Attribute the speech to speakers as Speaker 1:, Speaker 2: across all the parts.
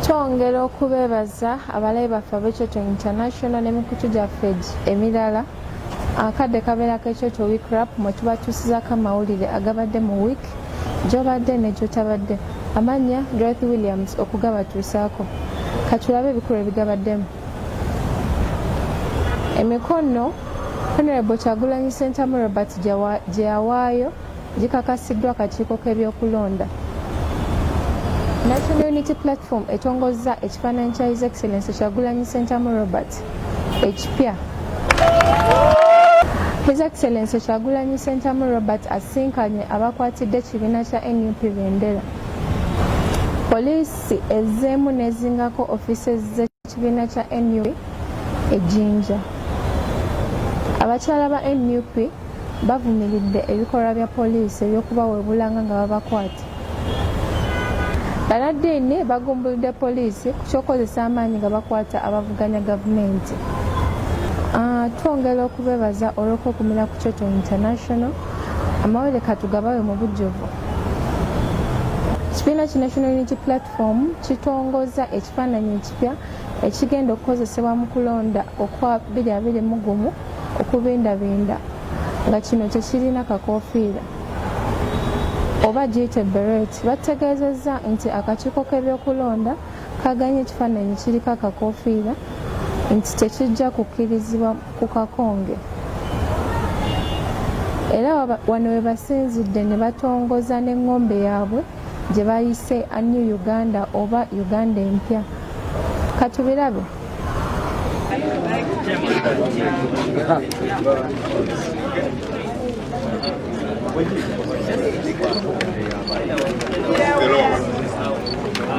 Speaker 1: Twongera okubeebaza abalabe baffe ab'Ekyoto International ne mikutu gyaffe emirala akadde kabeerako Ekyoto Week Wrap mwe tubatuusizaako amawulire agabadde mu week gy'obadde ne gy'otabadde. Amannya Dorothy Williams okugabatuusaako. Katulabe ebikulu ebigabaddemu. Emikono Honorable Kyagulanyi Ssentamu Robert gye yawaayo gikakasiddwa akakiiko k'ebyokulonda. National Unity Platform etongozza ekifaananyi kya His Excellency Kyagulanyi Ssentamu Robert ekipya. His Excellency Kyagulanyi Ssentamu Robert asinkanye abakwatidde ekibiina kya NUP Bendera. Poliisi ezzeemu n'ezingako ofiisi z'ekibiina kya NUP ejjinja. Abakyala ba NUP bavumiridde ebikolwa bya poliisi eby'okubaweebulanga nga babakwata. Banaddiini bagumbulidde poliisi ku ky'okozesa amaanyi nga bakwata abavuganya gavumenti. Twongera okubeebaza olw'okwokumira ku Kyoto International. Amawulire katugabawe mu bujjuvu. Ekibiina ki National Unity Platform kitongozza ekifaananyi ekipya ekigenda okukozesebwa mu kulonda okwa 2021 okubindabinda nga kino tekirina kakoofiira oba giyite beret. Bategeezezza nti akakiiko k'ebyokulonda kaganye ekifaananyi kiriko akakoofiira nti tekijja kukkirizibwa ku kakonge. Era wano we basinzidde ne batongoza n'engombe yaabwe gye bayise a New Uganda oba Uganda empya. Katubirabe.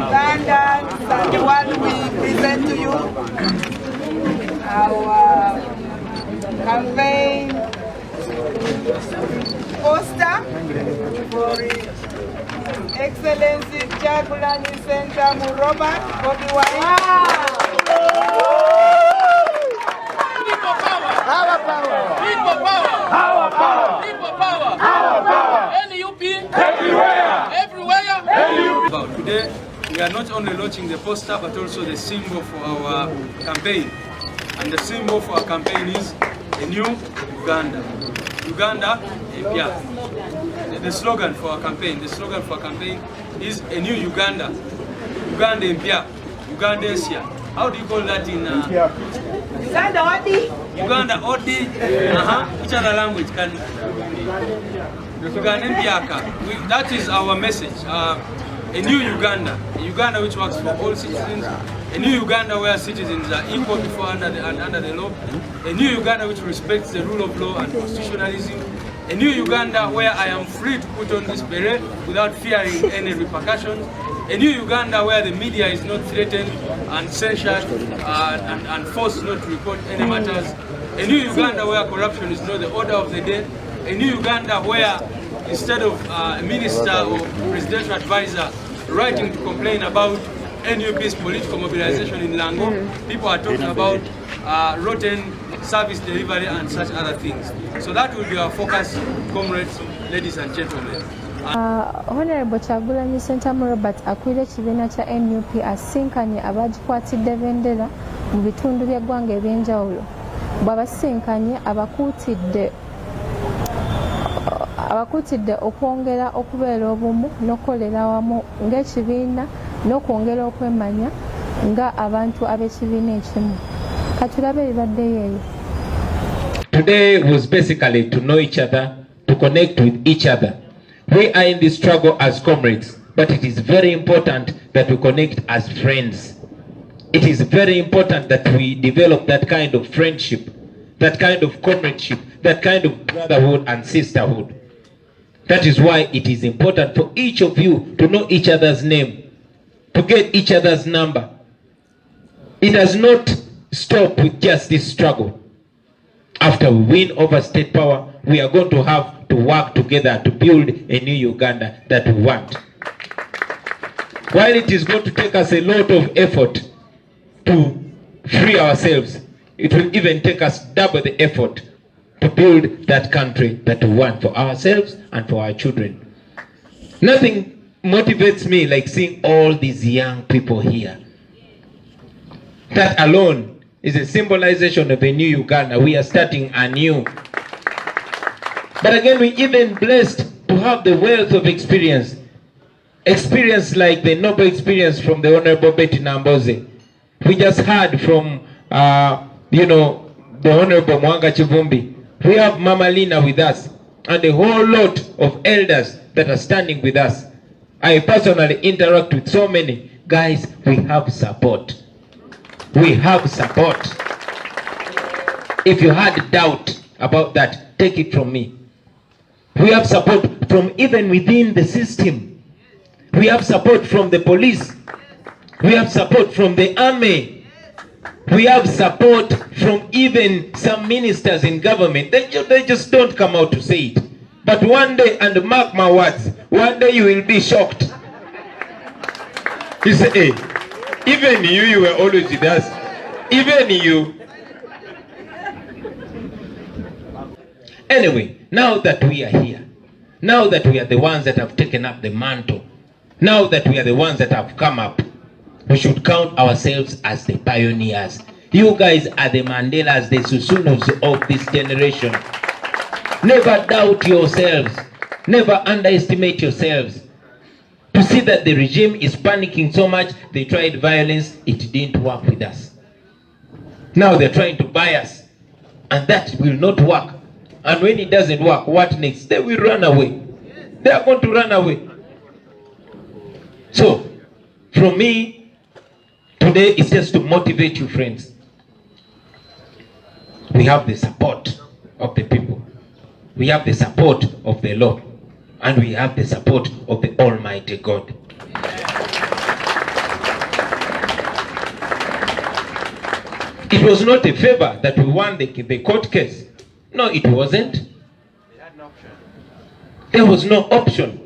Speaker 2: Standards and the one we present to you our campaign poster for Excellency Kyagulanyi Ssentamu Robert Bobi Wine.
Speaker 3: People power!
Speaker 2: Our power!
Speaker 3: People power!
Speaker 2: Our power!
Speaker 3: People power!
Speaker 2: Our power!
Speaker 3: NUP!
Speaker 2: Everywhere!
Speaker 3: Everywhere!
Speaker 2: NUP!
Speaker 4: Today, we are not only launching the poster but also the symbol for our campaign. And the symbol for our campaign is a new Uganda. Uganda Empia. The slogan for our campaign, is a new Uganda. Uganda Empia. Uganda Asia. How do you call that in
Speaker 2: Uganda Odi?
Speaker 4: Uganda Odi. Which other language can Uganda Empiaka? That is our message. A new Uganda, a Uganda which works for all citizens, a new Uganda where citizens are equal before under the law, a new Uganda which respects the rule of law and constitutionalism, a new Uganda where I am free to put on this beret without fearing any repercussions, a new Uganda where the media is not threatened and censured and forced not to report any matters, a new Uganda where corruption is not the order of the day, a new Uganda where instead of a minister or presidential advisor writing to complain about NUP's political mobilization in Lango, people are talking about rotten service delivery and such other things. So that will be our focus, comrades, ladies and gentlemen.
Speaker 1: Honorable Kyagulanyi Ssentamu Robert akulira ekibiina kya NUP asinkanye abagikwatidde bendera mu bitundu by'eggwanga eby'enjawulo. Bw'abasinkanye abakuutidde okwongera okubeera obumu n'okukolera awamu ng'ekibiina n'okwongera okwemanya nga abantu ab'ekibiina ekimu. Katulabe ebibaddeyo eyo.
Speaker 5: Today was basically to know each other, to connect with each other. We are in this struggle as comrades, but it is very important that we connect as friends. It is very important that we develop that kind of friendship, that kind of comradeship, that kind of brotherhood and sisterhood. That is why it is important for each of you to know each other's name, to get each other's number. It does not stop with just this struggle. After we win over state power, we are going to have to work together to build a new Uganda that we want. While it is going to take us a lot of effort to free ourselves, it will even take us double the effort to build that country that we want for ourselves and for our children. Nothing motivates me like seeing all these young people here That alone is a symbolization of a new Uganda. We are starting anew. But again, we even blessed to have the wealth of experience. Experience like the noble experience from the Honorable Betty Namboze. We just heard from, the Honorable Mwanga Chivumbi. We have Mama Lina with us and a whole lot of elders that are standing with us. I personally interact with so many. Guys, we have support. We have support. If you had doubt about that, take it from me. We have support from even within the system. We have support from the police. We have support from the army. We have support from even some ministers in government. They just don't come out to say it. But one day, and mark my words, one day you will be shocked. You say, hey, even you were always with us. Even you. Anyway, now that we are here, now that we are the ones that have taken up the mantle, now that we are the ones that have come up, we should count ourselves as the pioneers. You guys are the Mandelas, the Susunos of this generation. Never doubt yourselves. Never underestimate yourselves. To see that the regime is panicking so much, they tried violence, it didn't work with us. Now they're trying to buy us, and that will not work. And when it doesn't work, what next? They will run away. They are going to run away. So, from me, today is just to motivate you, friends. We have the support of the people. We have the support of the Lord. And we have the support of the Almighty God. It was not a favor that we won the court case. No, it wasn't. There was no option.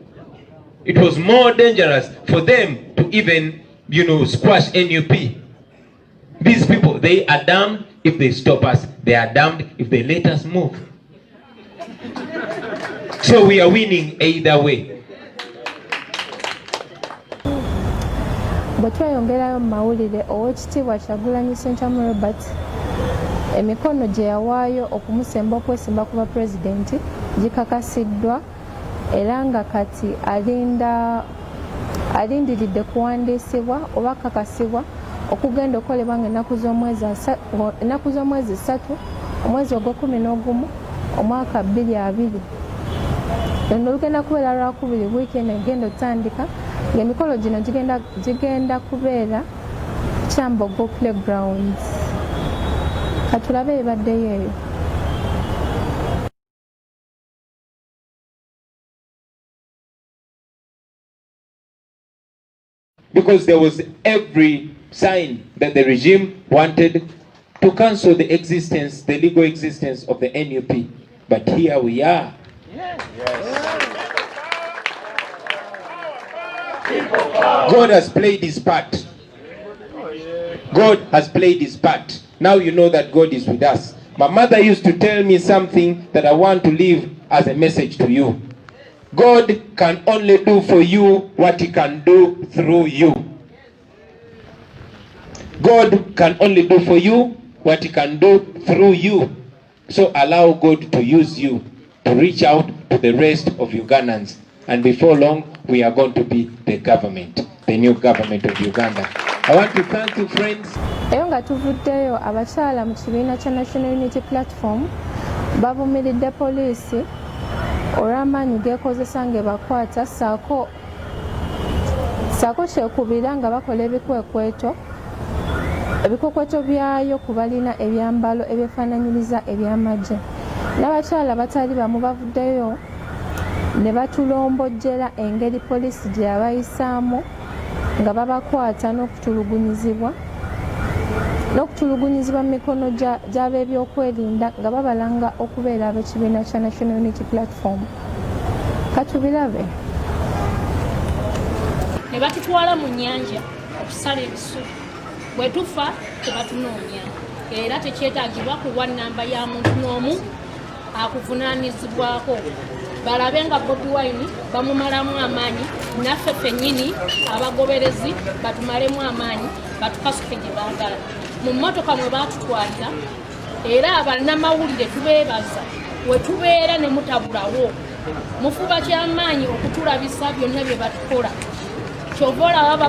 Speaker 5: It was more dangerous for them to even, squash NUP. These people, they are damned if they stop us. They are damned if they let us move. So we are winning either way.
Speaker 1: Bwetweyongerayo mu mawulire Oweekitiibwa Kyagulanyi Ssentamu Robert emikono gye yawaayo okumusemba okwesimba ku bwapulezidenti gikakasiddwa era nga kati alindiridde kuwandiisibwa oba kakasibwa okugenda okukolebwa nga ennaku z'omwezi 3 omwezi ogw'Okumu omwaka 2020. Luno lugenda kubeera lwakubiri wiikendi egenda otandika ng'emikolo gino gigenda kubeera Kyambogo Playgrounds. Katulabe ebaddeyo eyo.
Speaker 5: Because there was every sign that the regime wanted to cancel the legal existence of the NUP. But here we are. Yes. God has played his part. God has played his part. Now you know that God is with us. My mother used to tell me something that I want to leave as a message to you. God can only do for you what he can do through you. God can only do for you what he can do through you. So allow God to use you to reach out to the rest of Ugandans. And before long, we are going to be the government, the new government of Uganda. I want to thank you, friends.
Speaker 1: Eyo nga tuvuddeyo abakyala mu kibiina kya National Unity Platform bavumiridde poliisi olw'amaanyi geekozesa ng'ebakwata saako kyekubira nga bakola ebikwekweto byayo ku balina ebyambalo ebyefaananyiriza eby'amagye. N'abakyala batali bamu bavuddeyo ne batulombojjera engeri poliisi gye yabayisaamu nga babakwata n'okutulugunyizibwa mu mikono gy'ab'ebyokwerinda nga babalanga okubeera ab'ekibiina kya National Unity Platform. Katubirabe.
Speaker 6: Ne batutwala mu nnyanja okusala ebisu. Bwe tufa tebatunoonya. Era tekyetaagibwa kuwa nnamba ya muntu n'omu akuvunaanyizibwako. Balabe nga Bobi Wine bamumalamu amaanyi, naffe ffennyini abagoberezi batumalemu amaanyi, batukasuke gye baagala. mu mmotoka mwe baatutwalira era abannamawulire tubeebaza we tubeera ne mutabulawo mufuba kyamaanyi okutulabisa byonna bye batukola kyova olaba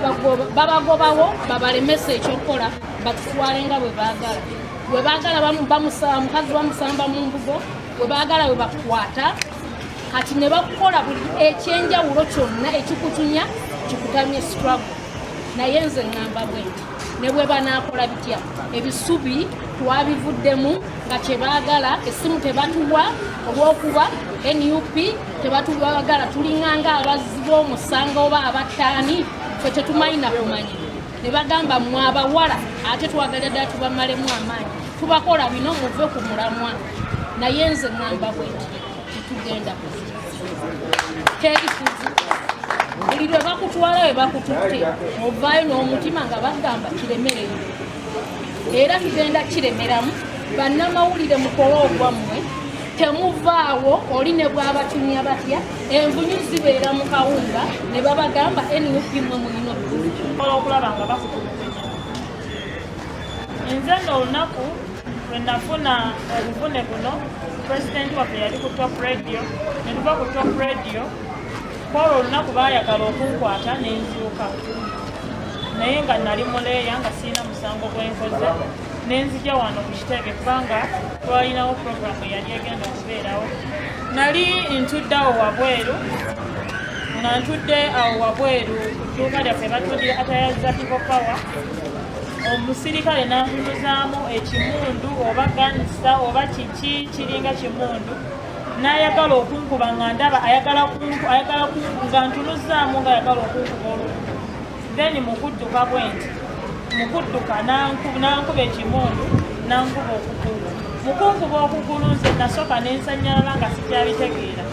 Speaker 6: babagobawo babalemesa ekyokukola batutwale nga bwe baagala mukazi bamusamba mu mbugo bwe baagala bwe bakukwata kati ne bakukola buli ekyenjawulo kyonna ekikutunya kikutamye struggle naye nze ŋŋamba bwe nti ne bwe banaakola bitya ebisubi twabivuddemu nga kyebaagala essimu tebatuwa olw'okuba NUP tebatubagala tulinganga abazzi b'omusango oba abattaani fe tetumanyi nakumanyi ne bagamba mwe abawala ate twagala ddala tubamalemu amaanyi tubakola bino muve ku mulamwa naye nze ŋŋamba bwe nti tetugenda tebifuzi buli lwe bakutwala we bakututte ovaayo n'omutima nga bagamba kiremereyo era tugenda kiremeramu bannamawulire mukole ogwammwe temuvaawo oli ne bw'abatumya batya envunyu zibeera mu kawunga ne babagamba NUP mwe mulina
Speaker 7: okulaba nga bakutulugunya nze n'olunaku lwe nafuna obuvune buno pulezidenti waffe yali ku top radio ne tuva ku top radio kwolwo olunaku baayagala okunkwata n'enziruka naye nga nali muleeya nga siina musango gwenkoze nenzija wano ku kitebe kubanga twalinawo puroguramu yali egenda okubeerawo nali ntudde awo wabweru nga ntudde awo wabweru ku dduuka lyaffe batundira atayaza people power omusirikale nantunuzaamu ekimundu oba ganisa oba kiki kiringa kimundu n'ayagala okunkuba nga ndaba ayagala nga ntunuzaamu nga ayagala okunkuba oluku then mukudduka bwenti mukudduka nankuba ekimundu nankuba okugulu mukunkuba okugulu nze nasooka nensanyalala nga sikyabitegeera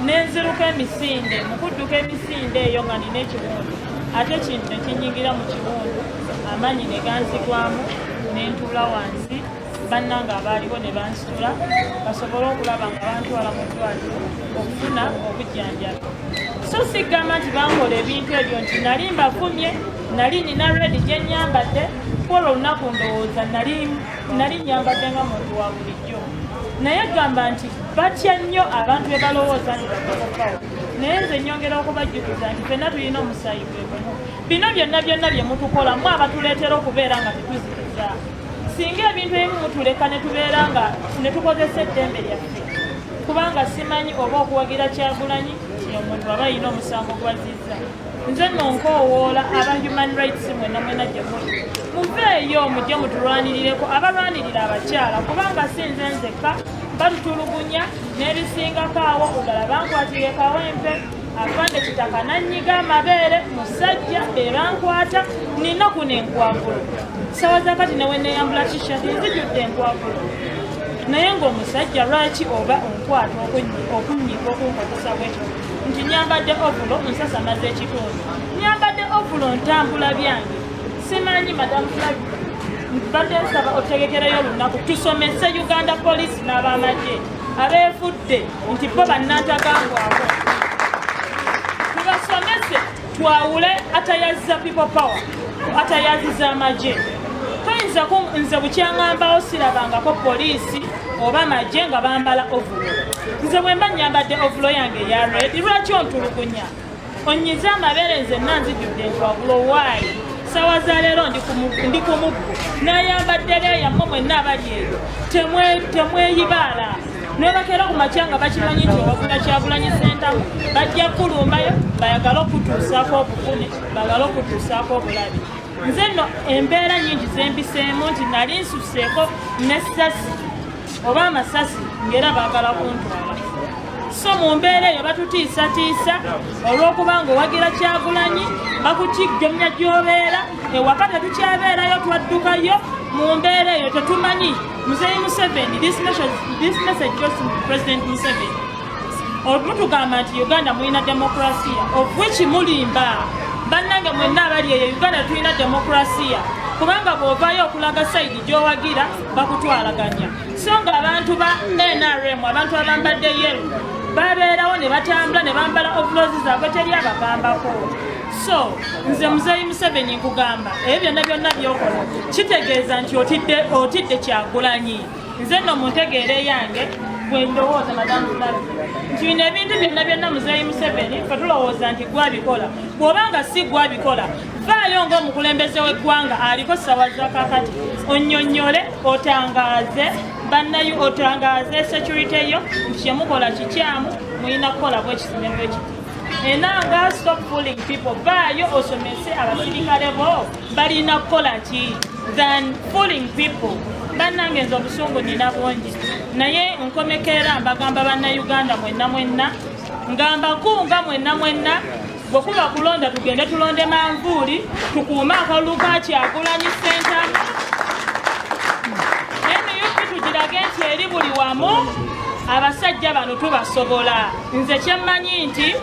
Speaker 7: nenziruka emisinde mukudduka emisinde eyo nga nina ekimundu ate ekintu nekinyingira mu kimundu amaanyi ne ganzigwamu nentuula wansi bannanga abaaliwo ne bansitula basobole okulaba nga bantwala mu ddwaliro okufuna obujjanjabi so sigamba nti bankola ebintu ebyo nti nali mbavumye nali nina redi gye nyambadde kwolwo olunaku ndowooza nali nyambadde nga muntu wa bulijjo naye gamba nti batya nnyo abantu be balowooza nti bakokokawo naye nze nyongera okubajjukiza nti fenna tulina omusaayi gwe gumu bino byonna bye mutukola mu abatuleetera okubeera nga tetuzikiza singa ebintu ebimu mutuleka ne tubeera nga ne tukozesa eddembe lyaffe kubanga simanyi oba okuwagira Kyagulanyi omuntu aba yina omusango gwazizza nze nonkoowoola aba human rights mwenna gye muli muveeyo mujje mutulwanirireko abalwanirira abakyala kubanga si nze nzekka batutulugunya n'ebisingako awo ogala bankwatire kawempe afande kitaka nanyiga amabeere musajja ebankwata nina kuno enkwagulo sawa zakati newe neyambula tishati nzijudde enkwagulo naye ng'omusajja lwaki oba onkwata okunyiga okunkozesa bwekyo nti nyambadde ovulo nsasamaza ekitundu nyambadde ovulo ntambula byange simanyi madamu flag badde nsaba otegekereyo olunaku tusomese Uganda police n'abamagye abeefudde nti bo bannantagangwako tubasomese twawule atayaziza people power atayaziza amagye toyinza nze bukyaŋŋambawo sirabangako poliisi oba amagye nga bambala ovulo nze bwe mba nyambadde ovulo yange eya red lwaki ontulugunya onyize amabeere nze nanzijudde ntwagulo waayi sawa za leero ndi ku muggo nayambadde leeyammwe mwenna abali eyo temweyibaala nebakera ku makyanga bakimanyi nti owagula Kyagulanyi sentamu bajja kulumbayo bayagala okutuusaako obuvune bagala okutuusaako obulabi nze nno embeera nyingi zembiseemu nti nali nsuseeko n'essasi oba amasasi ng'era baagala kuntwala so mu mbeera eyo batutiisatiisa olw'okuba ng'owagira Kyagulanyi bakukigomya gy'obeera ewaka tetukyabeerayo twaddukayo mu mbeera eyo tetumanyi Muzeeyi Museveni this message goes to President Museveni mutugamba nti Uganda mulina demokrasiya of which mulimba bannange mwenna abali eyo Uganda tulina demokrasiya kubanga bw'ovaayo okulaga sayidi gy'owagira bakutwalaganya so ng'abantu ba NRM abantu abambadde yero babeerawo ne batambula ne bambala obulozi zaabwe teri abagambako So nze Muzeeyi Museveni nkugamba ebyo byonna byokola kitegeeza nti otidde Kyagulanyi. Nze nno muntegeere yange bwe ndowooza madamu Nabi nti bino ebintu byonna Muzeeyi Museveni fe tulowooza nti gwabikola. Bw'obanga si gwabikola vaayo ng'omukulembeze w'eggwanga aliko ssaawa za kakati onnyonnyole otangaaze bannayo otangaaze security yo nti kyemukola kikyamu mulina kukola bwekisime bwekiti. Enanga stop fooling people. Vaayo osomese abasirikale bo balina kukola ki than fooling people. Bannange nze obusungu nina bungi naye nkomekeera mbagamba bannayuganda mwenna ngamba kunga mwenna bwekuba kulonda tugende tulonde manvuuli tukuume akalulu ka Kyagulanyi Center. NUP tugirage nti eri buli wamu abasajja bano tubasobola. Nze kyemmanyi nti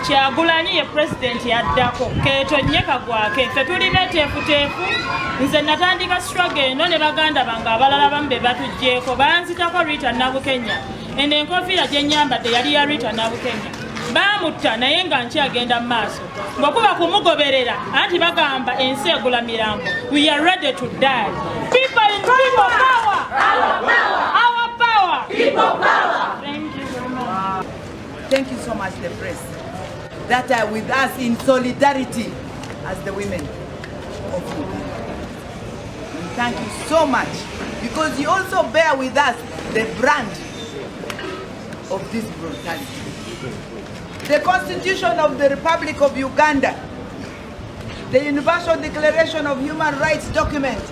Speaker 7: Kyagulanyi ye president yaddako keetonye kagwake ffe tuli beteefuteefu. Nze natandika struggle eno ne baganda bange abalala bamu be batugjeeko banzitako Rita Nabukenya eno enkofiira gye nnyambadde yali ya Rita Nabukenya. Baamutta naye nga nkyagenda mu maaso bwekuba kumugoberera anti bagamba ensi egula mirambo. We are ready to die. People in people power. Our power. People power. Thank you very much.
Speaker 2: Thank you so much, the press, that are with us in solidarity as the women of Uganda. Thank you so much because you also bear with us the brand of this brutality. The Constitution of the Republic of Uganda, the Universal Declaration of Human Rights document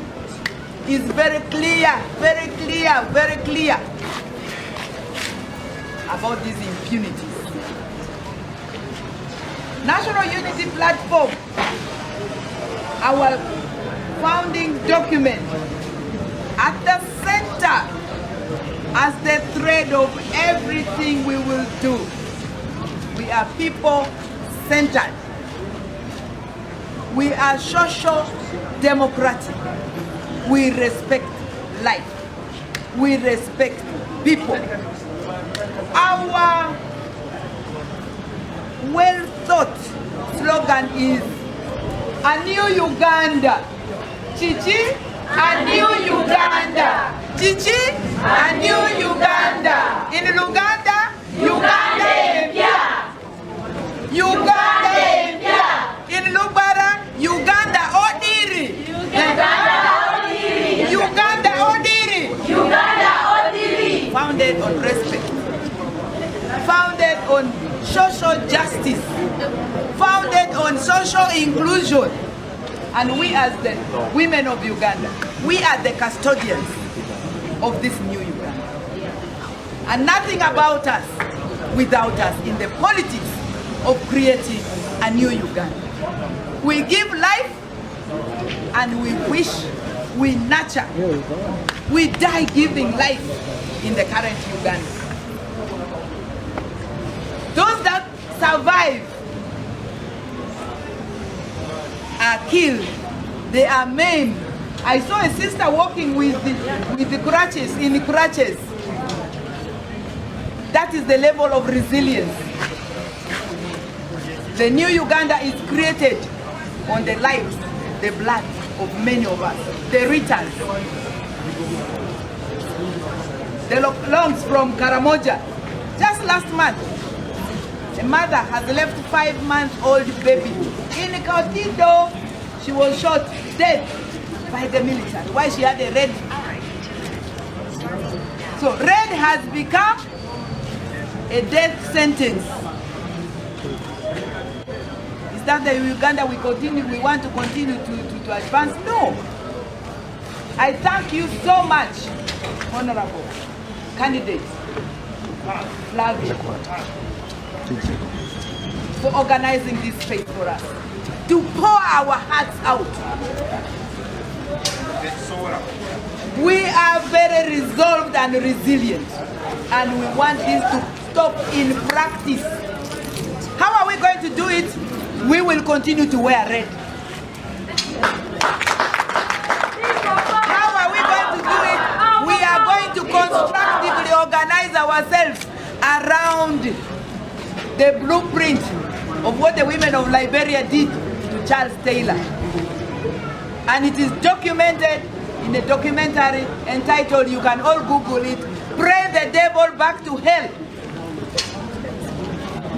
Speaker 2: is very clear about these impunities. National Unity Platform, our founding document, at the center as the thread of everything we will do. We are people-centered. We are social democratic. We respect life. We respect people. Our well-thought slogan is a new Uganda. Chichi, a new Uganda. Chichi, a new Uganda. In Luganda, Uganda empia. Uganda empia. In Lubara, Uganda odiri. Uganda odiri. Uganda odiri. Founded on respect. Founded on social justice. Founded on social inclusion. And we as the women of Uganda, we are the custodians of this new Uganda. And nothing about us without us in the politics of creating a new Uganda. We give life and we wish, we nurture, we die giving life in the current Uganda. Those that survive are killed, they are maimed. I saw a sister walking with the crutches, in the crutches. That is the level of resilience. The new Uganda is created on the lives, the blood of many of us, the Ritas, the Longs from Karamoja. Just last month, a mother has left 5-month-old baby in Kautido. She was shot dead by the military. Why? She had a red eye. So red has become a death sentence. Is that the Uganda we want to continue to advance? No. I thank you so much, Honorable Candidate Flavia, for organizing this space for us, to pour our hearts out. We are very resolved and resilient, and we want this to stop in practice. How are we going to do it? We will continue to wear red. How are we going to do it? We are going to constructively organize ourselves around the blueprint of what the women of Liberia did to Charles Taylor. And it is documented in a documentary entitled, you can all Google it, Pray the Devil Back to Hell.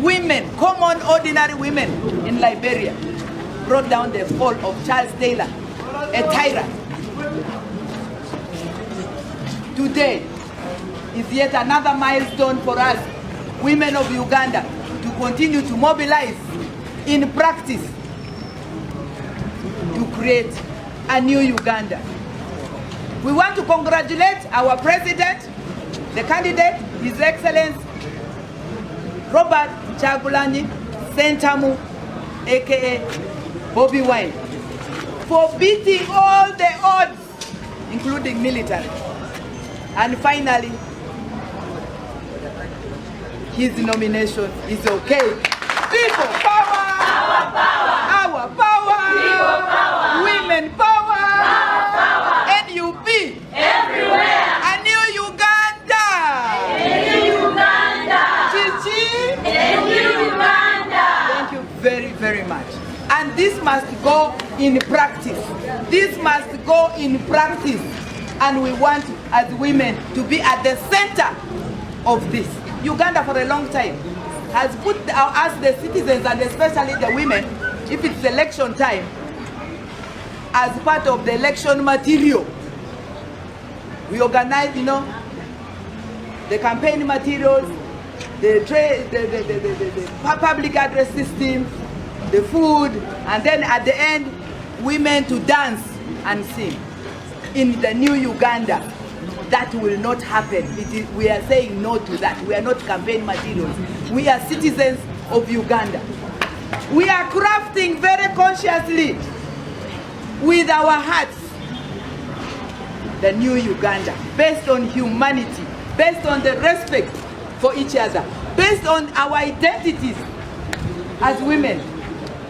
Speaker 2: Women, common ordinary women in Liberia, brought down the fall of Charles Taylor, a tyrant. Today is yet another milestone for us, women of Uganda, to continue to mobilize in practice to create a new Uganda. We want to congratulate our president, the candidate, His Excellency Robert Kyagulanyi Ssentamu, aka Bobby Wine, for beating all the odds, including military. And finally, his nomination is okay. People power! Our power! Our power! People power! Women power! Our power! NUP! Everywhere! A new Uganda! A new Uganda! Chichi! A new Uganda! Thank you very, very much. And this must go in practice. This must go in practice. And we want, as women, to be at the center of this. Uganda for a long time has put us, the citizens, and especially the women, if it's election time, as part of the election material. We organize, the campaign materials, the public address system, the food, and then at the end, women to dance and sing. In the new Uganda, that will not happen. We are saying no to that. We are not campaign materials. We are citizens of Uganda. We are crafting very consciously with our hearts the new Uganda, based on humanity, based on the respect for each other, based on our identities as women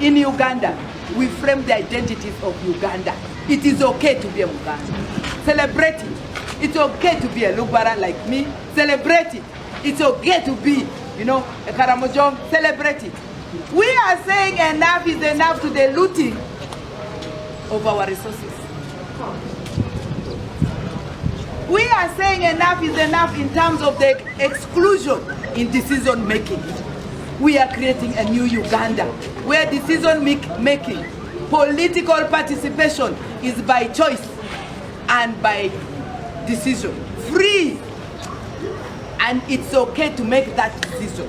Speaker 2: in Uganda. We frame the identities of Uganda. It is okay to be a Muganda. Celebrate it. It's okay to be a Lubara like me. Celebrate it. It's okay to be, a Karamojong. Celebrate it. We are saying enough is enough to the looting of our resources. We are saying enough is enough in terms of the exclusion in decision making. We are creating a new Uganda where decision making, political participation is by choice and by decision. Free. And it's okay to make that decision.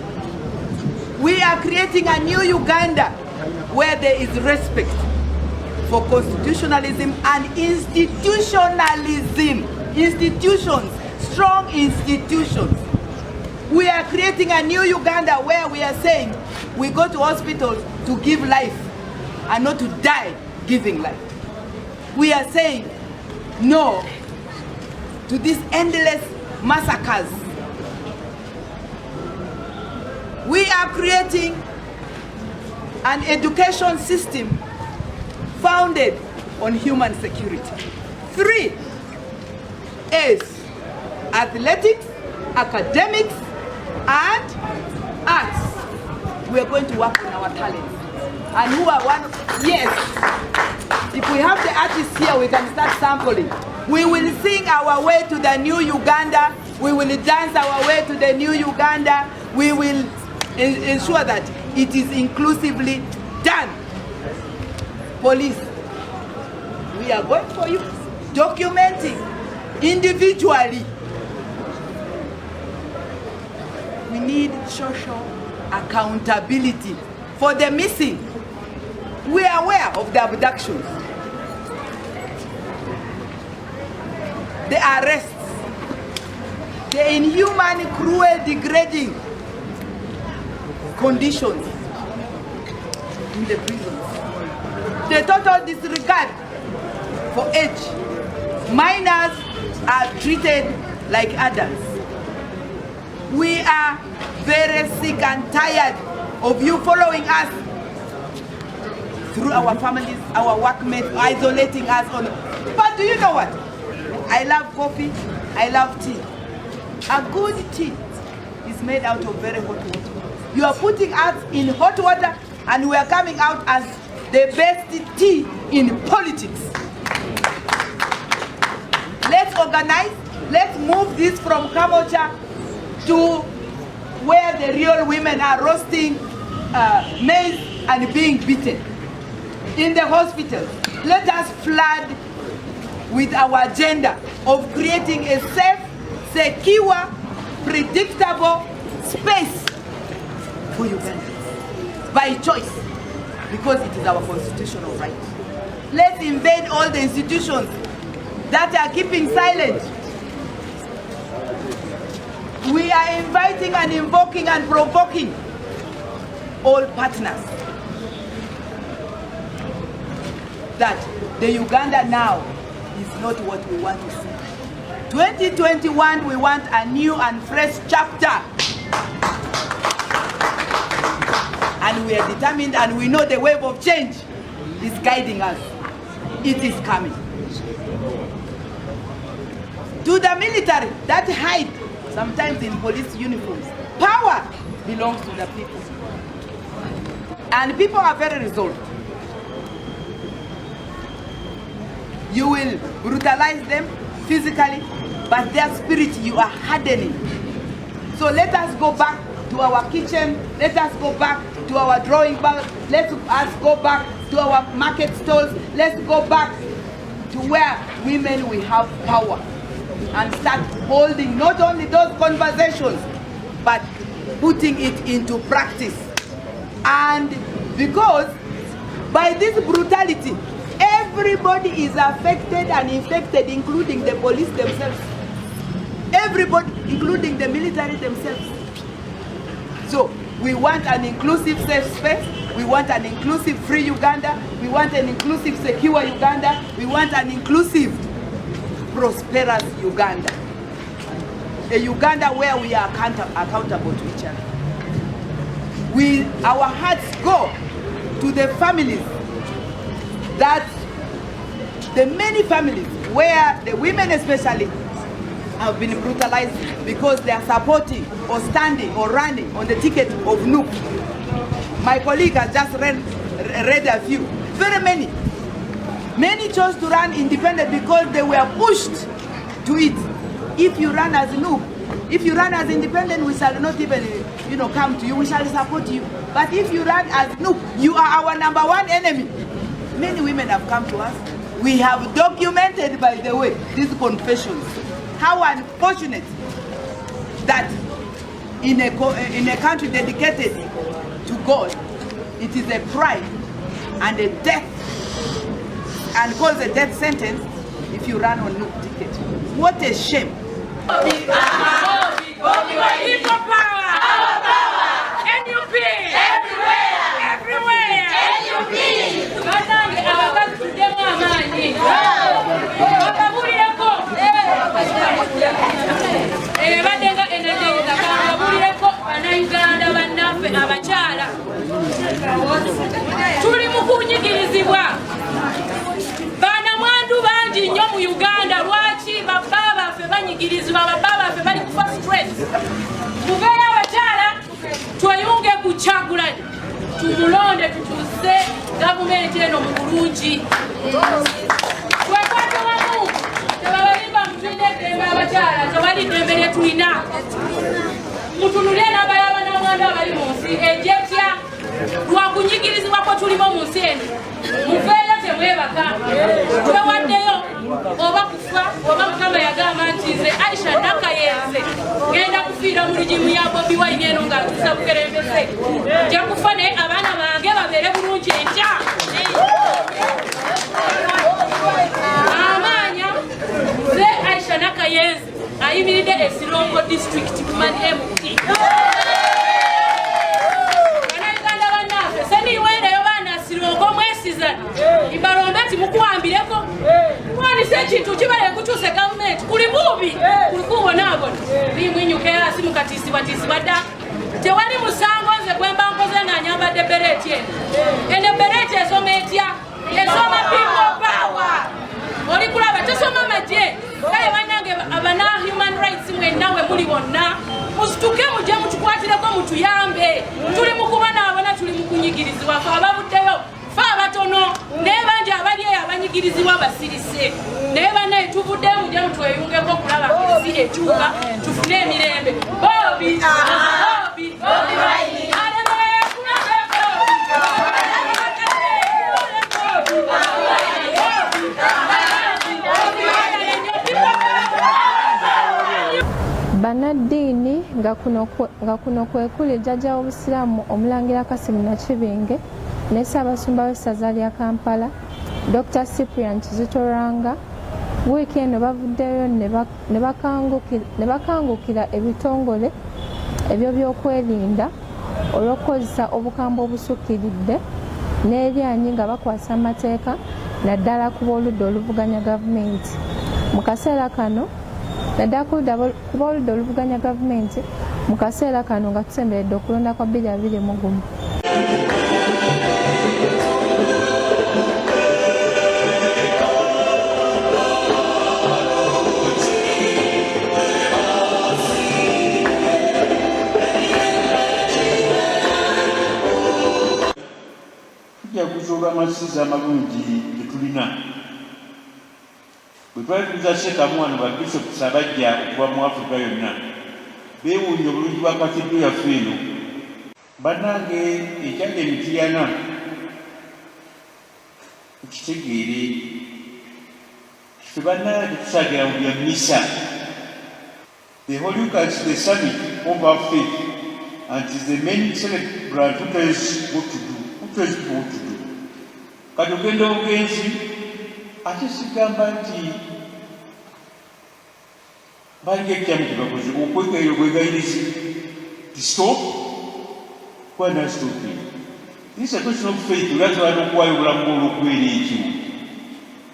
Speaker 2: We are creating a new Uganda where there is respect for constitutionalism and institutionalism. Institutions, strong institutions. We are creating a new Uganda where we are saying we go to hospitals to give life and not to die giving life. We are saying no to these endless massacres. We are creating an education system founded on human security. 3 A's: athletics, academics, and arts. We are going to work on our talents. And who are one? Yes. If we have the artists here, we can start sampling. We will sing our way to the new Uganda. We will dance our way to the new Uganda. We will ensure that it is inclusively done. Police, we are going for you. Documenting individually. We need social accountability for the missing. We are aware of the abductions, the arrests, the inhuman, cruel, degrading conditions in the prisons, the total disregard for age. Minors are treated like adults. We are very sick and tired of you following us through our families, our workmates, isolating us on. But do you know what? I love coffee, I love tea. A good tea is made out of very hot water. You are putting us in hot water and we are coming out as the best team in politics. Let's organize, let's move this from Kamocha to where the real women are roasting maize and being beaten. In the hospitals, let us flood with our agenda of creating a safe, secure, predictable space for Ugandans by choice, because it is our constitutional right. Let's invade all the institutions that are keeping silent. We are inviting and invoking and provoking all partners that the Uganda now is not what we want to see. 2021, we want a new and fresh chapter. And we are determined, and we know the wave of change is guiding us. It is coming. To the military that hide sometimes in police uniforms, power belongs to the people. And people are very resolved. You will brutalize them physically, but their spirit you are hardening. So let us go back to our kitchen, let us go back to our drawing board, let us go back to our market stalls, let's go back to where women will have power and start holding not only those conversations, but putting it into practice. And because by this brutality, everybody is affected and infected, including the police themselves. Everybody, including the military themselves. So we want an inclusive safe space. We want an inclusive free Uganda. We want an inclusive secure Uganda. We want an inclusive prosperous Uganda. A Uganda where we are accountable to each other. Our hearts go to the families, that the many families where the women especially have been brutalized because they are supporting or standing or running on the ticket of NUP. My colleague has just read a few. Very many. Many chose to run independent because they were pushed to it. If you run as NUP, if you run as independent, we shall not even come to you, we shall support you. But if you run as NUP, you are our #1 enemy. Many women have come to us. We have documented, by the way, these confessions. How unfortunate that in a country dedicated to God, it is a crime and a death, and calls a death sentence if you run on NUP ticket. What a shame.
Speaker 6: Tuli mukunyigirizibwa bana mwandu bangi nnyo mu Uganda. Lwaki baba baffe banyigirizibwa? Baba baffe bali ku first grade. Mubeera abakyala tweyunge ku Kyagulanyi, tumulonde tutuuse gavumenti eno mu bulungi. Twekwate wamu, tebabalimba mutulina eddembe abakyala, tewali ddembe lye tulina. Mutunulye n'abalaba n'amwandu abali mu nsi egyetya lwakunyigirizibwa kwe tulimo mu nsi eno. Muveeyo temwebaka, twewaddeyo oba kufa oba Mukama yagamba nti nze Aisha Nakayenze ngenda kufiira mu ligimu ya Bobi Wine eno ng'atuusa bukerembeze. Nja kufa naye abaana bange babeere bulungi enkya. Amaanya nze Aisha Nakayenze ayimiridde e Sirongo District Command MT. Bannayuganda bannaffe seniweereyo baana Sirongo mwesizana ibalombe nti mukuwambireko mwanise ekintu kibale kukyusa gavumenti kuli buubi kulikubonaabona bimwinyuka erasi mukatiisibwatiisibwa dda. Tewali musango nze gwe mba nkoze nga nyambadde bereeti eno. Eno bereeti esoma etya? Esoma people power. Oli kulaba tesoma magye. Kale bannange abana human rights mwenna we muli bonna musituke mujje mutukwatireko mutuyambe. Tuli mu kubonaabona, tuli mu kunyigirizibwa fe abavuddeyo fe abatono naye bangi abali eyo abanyigirizibwa basirise naye banaye tuvuddeyo mujemu tweyungeko okulaba ensi ekyuka tufune emirembe bobi
Speaker 1: Bannaddiini nga kuno kwekuli jjajja w'obusiraamu Omulangira Kasimu Nakibinge ne Ssaabasumba w'essaza lya Kampala Dr. Cyprian Kizitoranga wiiki eno bavuddeyo ne bakangukira ebitongole ebyo by'okwerinda olw'okukozesa obukambwe obusukkiridde n'eryanyi nga bakwasa amateeka naddala ku b'oludda oluvuganya gavumenti mu kaseera kano naddala ku b'oludda oluvuganya gavumenti mu kaseera kano nga tusemberedde okulonda kwa 2021.
Speaker 8: Kuzoga amasiza amalungi getulina bwe twali tuzasekamu wano babishopu Sabajja okuva mu Afrika yonna beewuunya obulungi bwa katiddo yaffe eno bannange ekyali emitiyana tukitegeere ffe bannange tusagira mu bya misa. The Holy Eucharist, the summit of our faith, and is the main celebrant who tells what to do. Kati ogenda obugenzi ate sigamba nti baliko ekyamu kyebakoze okwekayo bwegayirizi to stop kwana stopping. This is a question of faith. Olwatwala okuwayo obulamu olw'okubeera ekyo.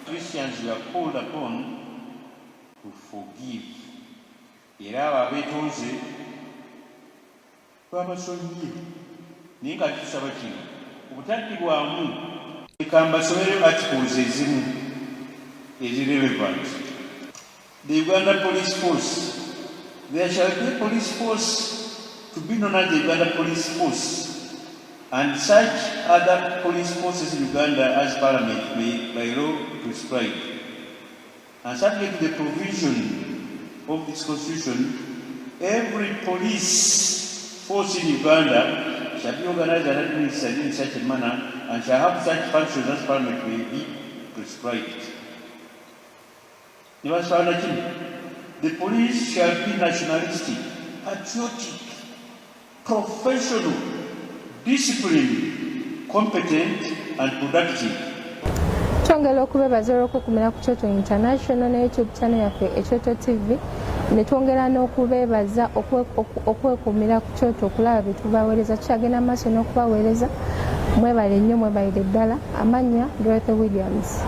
Speaker 8: Christians were called upon to forgive. Era abo abeetonze twabasonyiye naye nga tusaba kino obutaddibwamu ekambasomero articles ezimu ezirelevant. The Uganda Police Force, there shall be a police force to be known as the Uganda Police Force, and such other police forces in Uganda as Parliament may by law prescribe. And subject to the provision of this Constitution, every police force in Uganda shall be organized and administered in such a manner and shall have such functions as Parliament may be prescribed. The police shall be nationalistic, patriotic, professional, disciplined, competent and productive.
Speaker 1: Twongera okubeebaza olw'okukumira ku Kyoto International ne YouTube channel yaffe Ekyoto TV ne twongera n'okubeebaza okwekuumira ku Kyoto okulaba bye tubaweereza tukyagenda maaso n'okubaweereza. Mwebale nnyo, mwebalire ddala. Amannya Dorothy Williams.